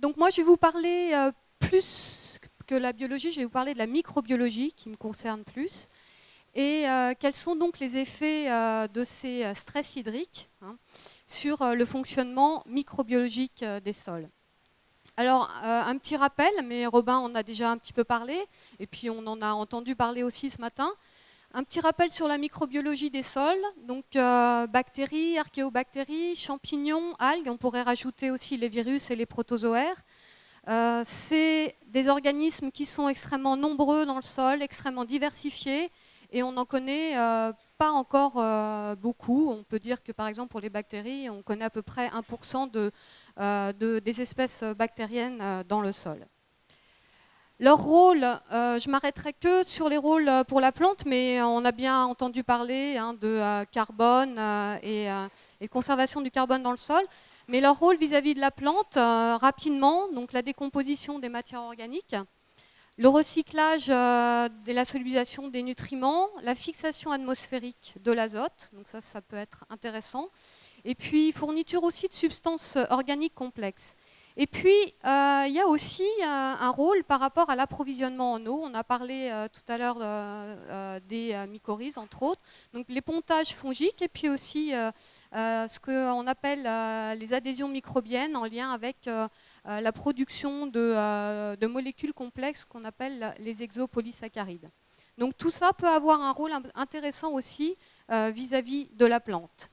Donc moi, je vais vous parler plus que la biologie, je vais vous parler de la microbiologie qui me concerne plus. Et quels sont donc les effets de ces stress hydriques sur le fonctionnement microbiologique des sols. Alors, un petit rappel, mais Robin en a déjà un petit peu parlé, et puis on en a entendu parler aussi ce matin. Un petit rappel sur la microbiologie des sols, donc bactéries, archéobactéries, champignons, algues, on pourrait rajouter aussi les virus et les protozoaires. C'est des organismes qui sont extrêmement nombreux dans le sol, extrêmement diversifiés, et on n'en connaît pas encore beaucoup. On peut dire que par exemple pour les bactéries, on connaît à peu près 1% des espèces bactériennes dans le sol. Leur rôle, je m'arrêterai que sur les rôles pour la plante, mais on a bien entendu parler de carbone et conservation du carbone dans le sol. Mais leur rôle vis-à-vis de la plante, rapidement, donc la décomposition des matières organiques, le recyclage de la solubilisation des nutriments, la fixation atmosphérique de l'azote, donc ça peut être intéressant, et puis fourniture aussi de substances organiques complexes. Et puis, il y a aussi un rôle par rapport à l'approvisionnement en eau. On a parlé tout à l'heure des mycorhizes, entre autres. Donc, les pontages fongiques et puis aussi ce qu'on appelle les adhésions microbiennes en lien avec la production de molécules complexes qu'on appelle les exopolysaccharides. Donc, tout ça peut avoir un rôle intéressant aussi vis-à-vis de la plante.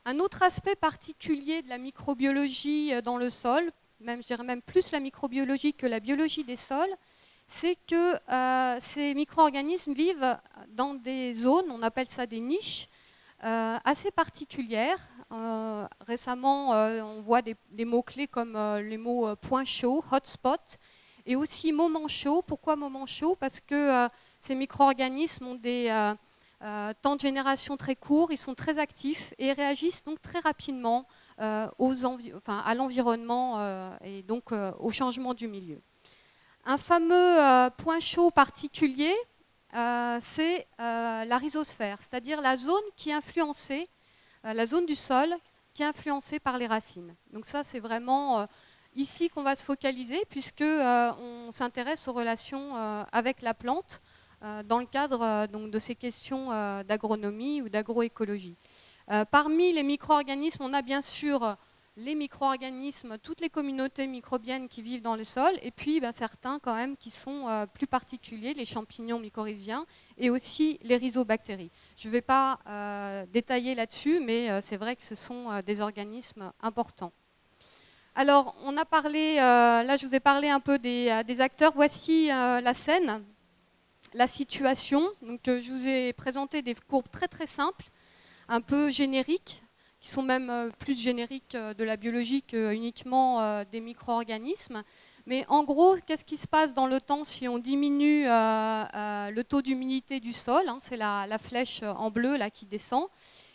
Un autre aspect particulier de la microbiologie dans le sol, je dirais même plus la microbiologie que la biologie des sols, c'est que ces micro-organismes vivent dans des zones, on appelle ça des niches, assez particulières. Récemment, on voit des mots-clés comme les mots point chaud, hotspot, et aussi moment chaud. Pourquoi moment chaud? Parce que ces micro-organismes ont des temps de génération très court, ils sont très actifs et réagissent donc très rapidement à l'environnement et donc au changement du milieu. Un fameux point chaud particulier, c'est la rhizosphère, c'est-à-dire la zone qui est influencée, la zone du sol qui est influencée par les racines. Donc ça, c'est vraiment ici qu'on va se focaliser puisque on s'intéresse aux relations avec la plante dans le cadre donc, de ces questions d'agronomie ou d'agroécologie. Parmi les micro-organismes, on a bien sûr les micro-organismes, toutes les communautés microbiennes qui vivent dans le sol, et puis certains quand même qui sont plus particuliers, les champignons mycorhiziens et aussi les rhizobactéries. Je ne vais pas détailler là-dessus, mais c'est vrai que ce sont des organismes importants. Alors, on a parlé, là je vous ai parlé un peu des acteurs. Voici la scène, la situation. Donc, je vous ai présenté des courbes très très simples, un peu génériques, qui sont même plus génériques de la biologie que uniquement des micro-organismes. Mais en gros, qu'est-ce qui se passe dans le temps si on diminue le taux d'humidité du sol, c'est la flèche en bleu là, qui descend.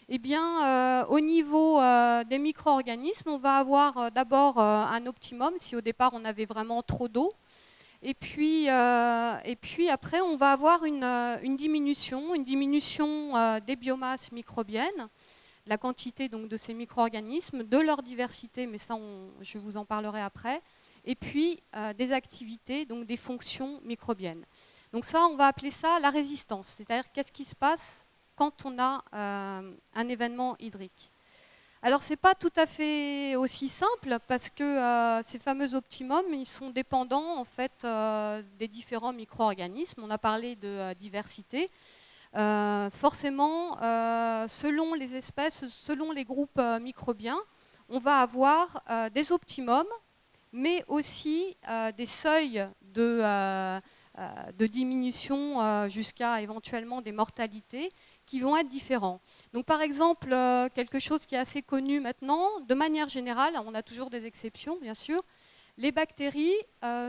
Eh bien, au niveau des micro-organismes, on va avoir d'abord un optimum, si au départ on avait vraiment trop d'eau. Et puis après, on va avoir une diminution des biomasses microbiennes, la quantité donc, de ces micro-organismes, de leur diversité, mais ça, je vous en parlerai après, et puis des activités, donc des fonctions microbiennes. Donc ça, on va appeler ça la résistance, c'est-à-dire qu'est-ce qui se passe quand on a un événement hydrique. Alors, ce n'est pas tout à fait aussi simple parce que ces fameux optimums, ils sont dépendants en fait, des différents micro-organismes. On a parlé de diversité. Forcément, selon les espèces, selon les groupes microbiens, on va avoir des optimums, mais aussi des seuils de diminution jusqu'à éventuellement des mortalités qui vont être différents. Donc par exemple, quelque chose qui est assez connu maintenant, de manière générale, on a toujours des exceptions bien sûr, les bactéries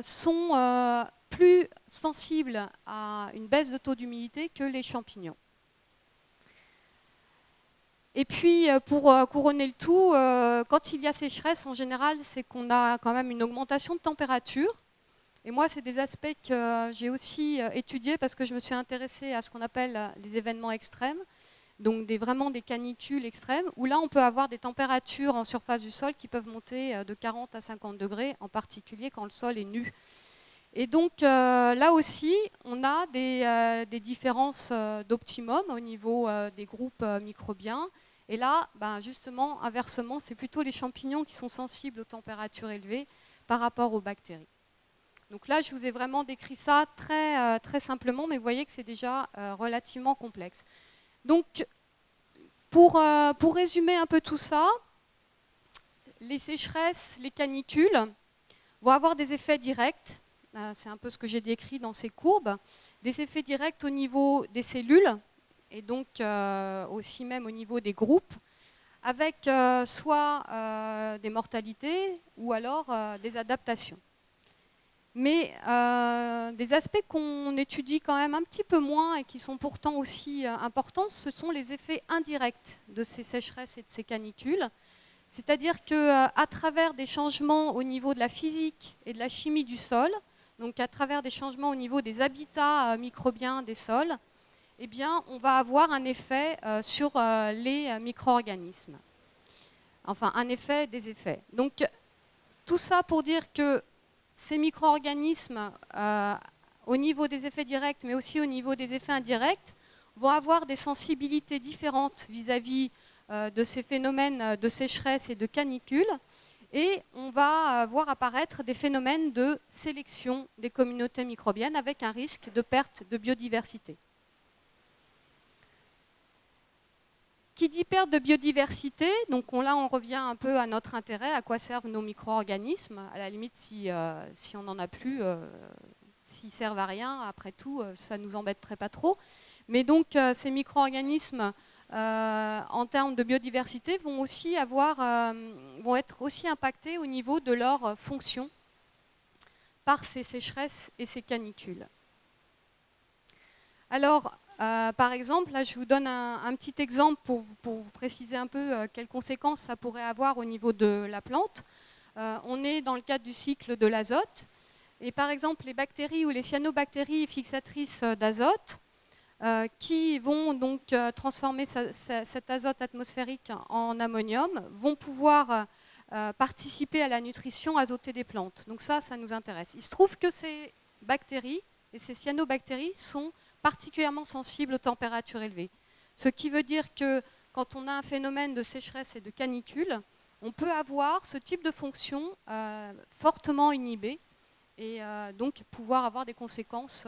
sont plus sensibles à une baisse de taux d'humidité que les champignons. Et puis pour couronner le tout, quand il y a sécheresse, en général, c'est qu'on a quand même une augmentation de température. Et moi, c'est des aspects que j'ai aussi étudiés parce que je me suis intéressée à ce qu'on appelle les événements extrêmes. donc vraiment des canicules extrêmes, où là on peut avoir des températures en surface du sol qui peuvent monter de 40 à 50 degrés, en particulier quand le sol est nu. Et donc là aussi, on a des différences d'optimum au niveau des groupes microbiens. Et là, justement, inversement, c'est plutôt les champignons qui sont sensibles aux températures élevées par rapport aux bactéries. Donc là, je vous ai vraiment décrit ça très, très simplement, mais vous voyez que c'est déjà relativement complexe. Donc, pour résumer un peu tout ça, les sécheresses, les canicules vont avoir des effets directs. C'est un peu ce que j'ai décrit dans ces courbes, des effets directs au niveau des cellules et donc aussi même au niveau des groupes, avec soit des mortalités ou alors des adaptations. Mais des aspects qu'on étudie quand même un petit peu moins et qui sont pourtant aussi importants, ce sont les effets indirects de ces sécheresses et de ces canicules. C'est-à-dire qu'à travers des changements au niveau de la physique et de la chimie du sol, donc à travers des changements au niveau des habitats microbiens des sols, eh bien, on va avoir un effet sur les micro-organismes. Enfin, un effet des effets. Donc, tout ça pour dire que ces micro-organismes, au niveau des effets directs, mais aussi au niveau des effets indirects, vont avoir des sensibilités différentes vis-à-vis de ces phénomènes de sécheresse et de canicule. Et on va voir apparaître des phénomènes de sélection des communautés microbiennes avec un risque de perte de biodiversité. Qui dit perte de biodiversité, donc là on revient un peu à notre intérêt, à quoi servent nos micro-organismes. À la limite, si on n'en a plus, s'ils servent à rien, après tout, ça ne nous embêterait pas trop. Mais donc ces micro-organismes, en termes de biodiversité, vont être aussi impactés au niveau de leur fonction par ces sécheresses et ces canicules. Alors, par exemple, là je vous donne un petit exemple pour vous préciser un peu quelles conséquences ça pourrait avoir au niveau de la plante. On est dans le cadre du cycle de l'azote, et par exemple les bactéries ou les cyanobactéries fixatrices d'azote, qui vont donc transformer cet azote atmosphérique en ammonium, vont pouvoir participer à la nutrition azotée des plantes. Donc ça nous intéresse. Il se trouve que ces bactéries et ces cyanobactéries sont particulièrement sensibles aux températures élevées. Ce qui veut dire que quand on a un phénomène de sécheresse et de canicule, on peut avoir ce type de fonction fortement inhibée, et donc pouvoir avoir des conséquences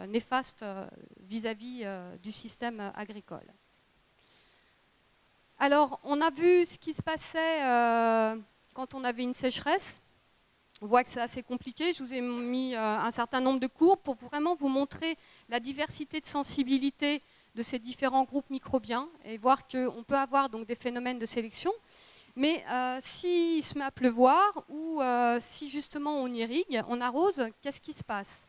néfastes vis-à-vis du système agricole. Alors, on a vu ce qui se passait quand on avait une sécheresse. On voit que c'est assez compliqué. Je vous ai mis un certain nombre de courbes pour vraiment vous montrer la diversité de sensibilité de ces différents groupes microbiens et voir qu'on peut avoir donc des phénomènes de sélection. Mais s'il se met à pleuvoir ou si justement on irrigue, on arrose, qu'est-ce qui se passe?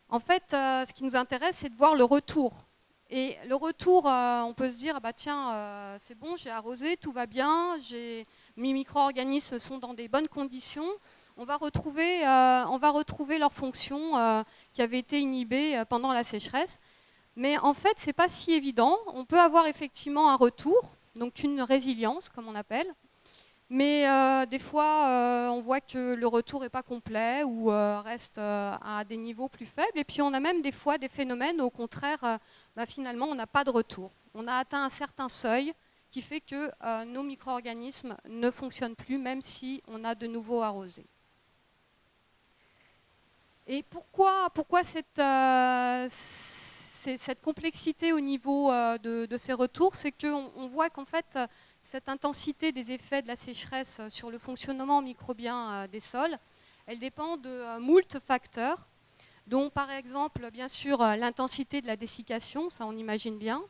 En fait, ce qui nous intéresse, c'est de voir le retour. Et le retour, on peut se dire, ah bah tiens, c'est bon, j'ai arrosé, tout va bien, mes micro-organismes sont dans des bonnes conditions, on va retrouver leur fonction qui avait été inhibée pendant la sécheresse. Mais en fait, ce n'est pas si évident. On peut avoir effectivement un retour, donc une résilience, comme on appelle. Mais des fois, on voit que le retour n'est pas complet ou reste à des niveaux plus faibles. Et puis, on a même des fois des phénomènes, au contraire, finalement, on n'a pas de retour. On a atteint un certain seuil qui fait que nos micro-organismes ne fonctionnent plus, même si on a de nouveau arrosé. Et pourquoi cette complexité au niveau de ces retours? C'est qu'on voit qu'en fait, cette intensité des effets de la sécheresse sur le fonctionnement microbien des sols, elle dépend de moult facteurs, dont par exemple, bien sûr, l'intensité de la dessiccation, ça on imagine bien,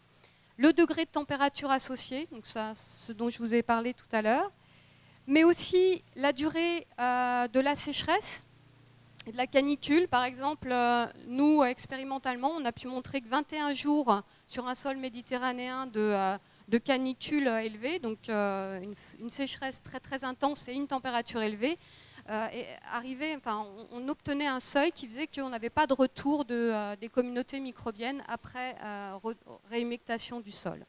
le degré de température associé, donc ça, ce dont je vous ai parlé tout à l'heure, mais aussi la durée de la sécheresse et de la canicule. Par exemple, nous, expérimentalement, on a pu montrer que 21 jours sur un sol méditerranéen de canicule élevée, donc une sécheresse très très intense et une température élevée, on obtenait un seuil qui faisait qu'on n'avait pas de retour des communautés microbiennes après réhumectation du sol.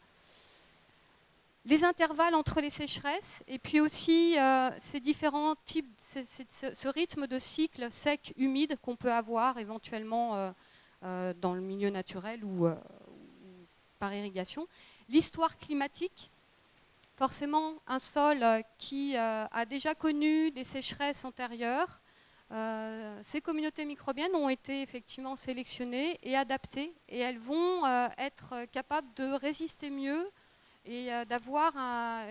Les intervalles entre les sécheresses et puis aussi ces différents types, ce rythme de cycle sec-humide qu'on peut avoir éventuellement dans le milieu naturel ou par irrigation. L'histoire climatique, forcément un sol qui a déjà connu des sécheresses antérieures, ces communautés microbiennes ont été effectivement sélectionnées et adaptées et elles vont être capables de résister mieux et d'avoir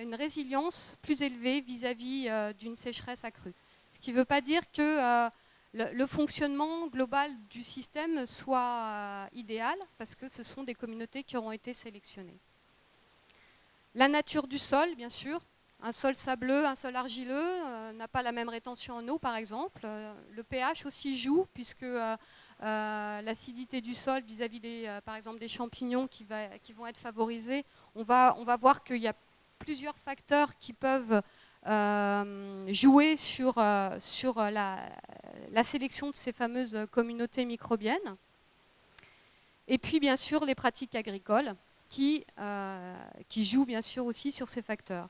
une résilience plus élevée vis-à-vis d'une sécheresse accrue. Ce qui ne veut pas dire que le fonctionnement global du système soit idéal, parce que ce sont des communautés qui auront été sélectionnées. La nature du sol, bien sûr. Un sol sableux, un sol argileux n'a pas la même rétention en eau, par exemple. Le pH aussi joue, puisque l'acidité du sol vis-à-vis, par exemple, des champignons qui vont être favorisés, on va voir qu'il y a plusieurs facteurs qui peuvent jouer sur la sélection de ces fameuses communautés microbiennes. Et puis, bien sûr, les pratiques agricoles qui jouent, bien sûr, aussi sur ces facteurs.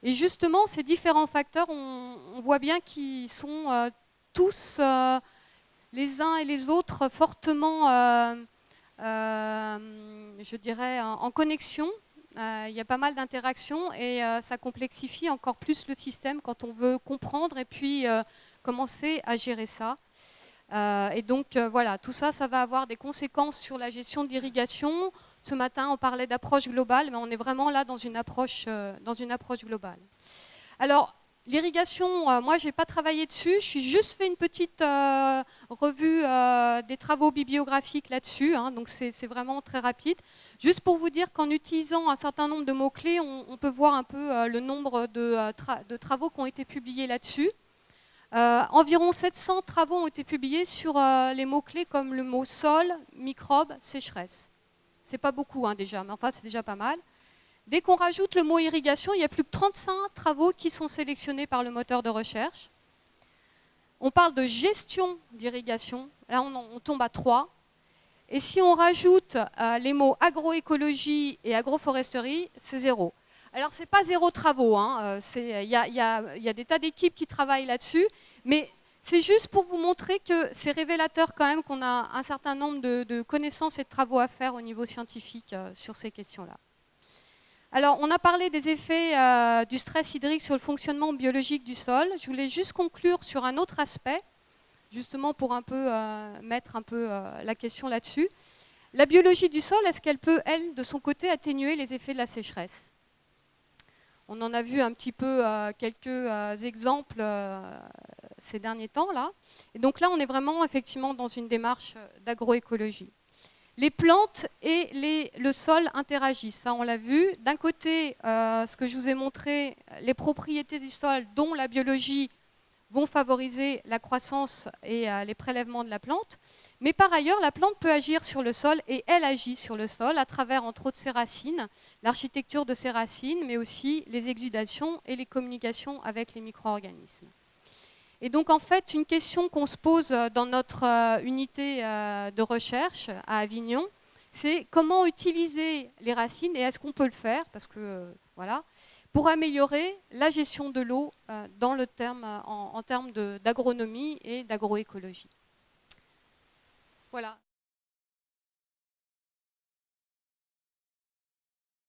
Et justement, ces différents facteurs, on voit bien qu'ils sont tous, les uns et les autres, fortement, je dirais, en connexion. Il y a pas mal d'interactions et ça complexifie encore plus le système quand on veut comprendre et puis commencer à gérer ça. Et donc voilà, tout ça, ça va avoir des conséquences sur la gestion de l'irrigation. Ce matin, on parlait d'approche globale, mais on est vraiment là dans une approche globale. Alors, l'irrigation, moi, je n'ai pas travaillé dessus. Je suis juste fait une petite revue des travaux bibliographiques là-dessus. Hein, donc, c'est vraiment très rapide. Juste pour vous dire qu'en utilisant un certain nombre de mots-clés, on peut voir un peu le nombre de travaux qui ont été publiés là-dessus. Environ 700 travaux ont été publiés sur les mots-clés comme le mot sol, microbe, sécheresse. C'est pas beaucoup hein, déjà, mais enfin c'est déjà pas mal. Dès qu'on rajoute le mot irrigation, il y a plus de 35 travaux qui sont sélectionnés par le moteur de recherche. On parle de gestion d'irrigation, là on tombe à 3. Et si on rajoute les mots agroécologie et agroforesterie, c'est 0. Alors, ce n'est pas 0 travaux, hein. Il y a des tas d'équipes qui travaillent là-dessus, mais c'est juste pour vous montrer que c'est révélateur quand même qu'on a un certain nombre de connaissances et de travaux à faire au niveau scientifique sur ces questions-là. Alors, on a parlé des effets du stress hydrique sur le fonctionnement biologique du sol. Je voulais juste conclure sur un autre aspect, justement pour un peu mettre un peu la question là-dessus. La biologie du sol, est-ce qu'elle peut, elle, de son côté, atténuer les effets de la sécheresse ? On en a vu un petit peu quelques exemples ces derniers temps, là. Et donc là, on est vraiment, effectivement, dans une démarche d'agroécologie. Les plantes et le sol interagissent, ça on l'a vu. D'un côté, ce que je vous ai montré, les propriétés du sol, dont la biologie, vont favoriser la croissance et les prélèvements de la plante. Mais par ailleurs, la plante peut agir sur le sol et elle agit sur le sol à travers, entre autres, ses racines, l'architecture de ses racines, mais aussi les exudations et les communications avec les micro-organismes. Et donc, en fait, une question qu'on se pose dans notre unité de recherche à Avignon, c'est comment utiliser les racines et est-ce qu'on peut le faire, parce que, voilà, pour améliorer la gestion de l'eau en termes d'agronomie et d'agroécologie. Voilà.